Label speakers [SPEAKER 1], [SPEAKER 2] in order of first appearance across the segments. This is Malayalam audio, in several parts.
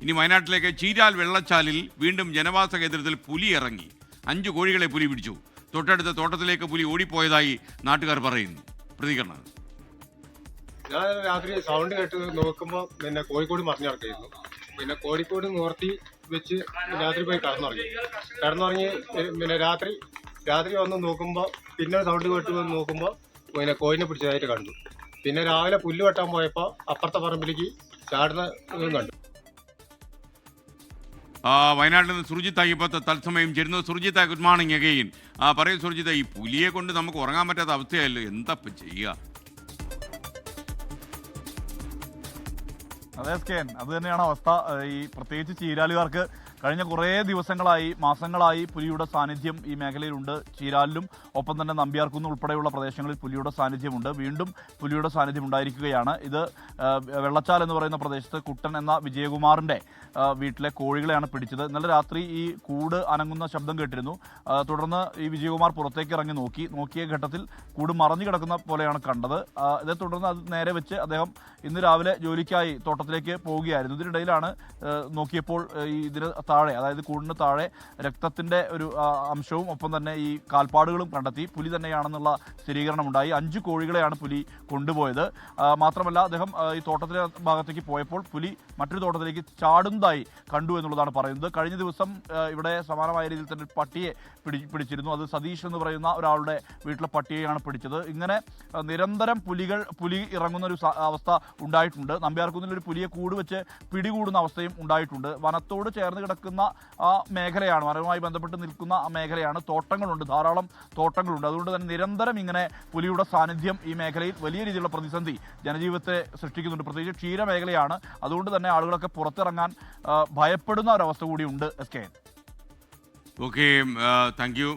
[SPEAKER 1] ഇനി വയനാട്ടിലേക്ക് ചീരാൽ വെള്ളച്ചാലിൽ വീണ്ടും ജനവാസ കേന്ദ്രത്തിൽ പുലി ഇറങ്ങി. 5 കോഴികളെ പുലി പിടിച്ചു. തൊട്ടടുത്ത തോട്ടത്തിലേക്ക് പുലി ഓടിപ്പോയതായി നാട്ടുകാർ പറയുന്നു. പ്രതികരണം:
[SPEAKER 2] ഞാൻ രാത്രി സൗണ്ട് കേട്ട് നോക്കുമ്പോൾ കോഴിക്കോട് മറിഞ്ഞു നടക്കുകയായിരുന്നു. കോഴിക്കോട് നോർത്തി വെച്ച് രാത്രി പോയി കിടന്നുറങ്ങി രാത്രി വന്ന് നോക്കുമ്പോൾ പിന്നെ സൗണ്ട് കേട്ട് നോക്കുമ്പോൾ കോഴിനെ പിടിച്ചതായിട്ട് കണ്ടു. പിന്നെ രാവിലെ പുല്ല് വെട്ടാൻ പോയപ്പോൾ അപ്പുറത്തെ പറമ്പിലേക്ക് ചാടുന്ന കണ്ടു.
[SPEAKER 1] വയനാട്ടിൽ നിന്ന് സുർജിത്ത് അയ്യപ്പത്ത് തത്സമയം ചേരുന്നു. Surjit, good morning again. പറയൂ സുർജിത്ത്, ഈ പുലിയെ കൊണ്ട് നമുക്ക് ഉറങ്ങാൻ പറ്റാത്ത അവസ്ഥയല്ലോ, എന്താ ചെയ്യുക?
[SPEAKER 3] അതെ സ്കേൻ, അത് തന്നെയാണ് അവസ്ഥ. ഈ പ്രത്യേകിച്ച് ചീരാലുകാർക്ക് കഴിഞ്ഞ കുറേ ദിവസങ്ങളായി, മാസങ്ങളായി പുലിയുടെ സാന്നിധ്യം ഈ മേഖലയിലുണ്ട്. ചീരാലിലും ഒപ്പം തന്നെ നമ്പ്യാർക്കുന്ന് ഉൾപ്പെടെയുള്ള പ്രദേശങ്ങളിൽ പുലിയുടെ സാന്നിധ്യമുണ്ട്. വീണ്ടും പുലിയുടെ സാന്നിധ്യം ഉണ്ടായിരിക്കുകയാണ്. ഇത് വെള്ളച്ചാൽ എന്ന് പറയുന്ന പ്രദേശത്ത് കുട്ടൻ എന്ന വിജയകുമാറിൻ്റെ വീട്ടിലെ കോഴികളെയാണ് പിടിച്ചത്. ഇന്നലെ രാത്രി ഈ കൂട് അനങ്ങുന്ന ശബ്ദം കേട്ടിരുന്നു. തുടർന്ന് ഈ വിജയകുമാർ പുറത്തേക്ക് ഇറങ്ങി നോക്കിയ ഘട്ടത്തിൽ കൂട് മറഞ്ഞു കിടക്കുന്ന പോലെയാണ് കണ്ടത്. ഇതേ തുടർന്ന് അത് നേരെ വെച്ച് അദ്ദേഹം ഇന്ന് രാവിലെ ജോലിക്കായി തോട്ടത്തിലേക്ക് പോവുകയായിരുന്നു. ഇതിനിടയിലാണ് നോക്കിയപ്പോൾ ഇതിന് താഴെ, അതായത് കൂടിന് താഴെ രക്തത്തിൻ്റെ ഒരു അംശവും ഒപ്പം തന്നെ ഈ കാൽപ്പാടുകളും കണ്ടെത്തി. പുലി തന്നെയാണെന്നുള്ള സ്ഥിരീകരണമുണ്ടായി. 5 കോഴികളെയാണ് പുലി കൊണ്ടുപോയത്. മാത്രമല്ല അദ്ദേഹം ഈ തോട്ടത്തിലെ ഭാഗത്തേക്ക് പോയപ്പോൾ പുലി മറ്റൊരു തോട്ടത്തിലേക്ക് ചാടുന്നതായി കണ്ടു എന്നുള്ളതാണ് പറയുന്നത്. കഴിഞ്ഞ ദിവസം ഇവിടെ സമാനമായ രീതിയിൽ തന്നെ പട്ടിയെ പിടിച്ചിരുന്നു. അത് സതീഷ് എന്ന് പറയുന്ന ഒരാളുടെ വീട്ടിലെ പട്ടിയെയാണ് പിടിച്ചത്. ഇങ്ങനെ നിരന്തരം പുലി ഇറങ്ങുന്ന ഒരു അവസ്ഥ ഉണ്ടായിട്ടുണ്ട്. നമ്പ്യാർക്കുന്നിൽ ഒരു പുലിയെ കൂടുവെച്ച് പിടികൂടുന്ന അവസ്ഥയും ഉണ്ടായിട്ടുണ്ട്. വനത്തോട് ചേർന്ന് കിടക്കുന്ന ആ മേഖലയാണ്, വനവുമായി ബന്ധപ്പെട്ട് നിൽക്കുന്ന ആ മേഖലയാണ്. തോട്ടങ്ങളുണ്ട്, ധാരാളം തോട്ടങ്ങളുണ്ട്. അതുകൊണ്ട് തന്നെ നിരന്തരം ഇങ്ങനെ പുലിയുടെ സാന്നിധ്യം ഈ മേഖലയിൽ വലിയ രീതിയിലുള്ള പ്രതിസന്ധി ജനജീവിതത്തെ സൃഷ്ടിക്കുന്നുണ്ട്. പ്രത്യേകിച്ച് ക്ഷീരമേഖലയാണ്. അതുകൊണ്ട് തന്നെ ആളുകളൊക്കെ പുറത്തിറങ്ങാൻ ഭയപ്പെടുന്ന ഒരവസ്ഥ കൂടിയുണ്ട്.
[SPEAKER 1] Okay, thank you.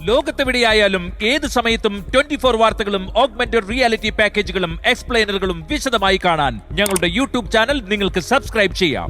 [SPEAKER 4] ലോകത്തെവിടെയായാലും ഏത് സമയത്തും 24 വാർത്തകളും ഓഗ്മെന്റഡ് റിയാലിറ്റി പാക്കേജുകളും എക്സ്പ്ലെയിനറുകളും വിശദമായി കാണാൻ ഞങ്ങളുടെ യൂട്യൂബ് ചാനൽ നിങ്ങൾക്ക് സബ്സ്ക്രൈബ് ചെയ്യാം.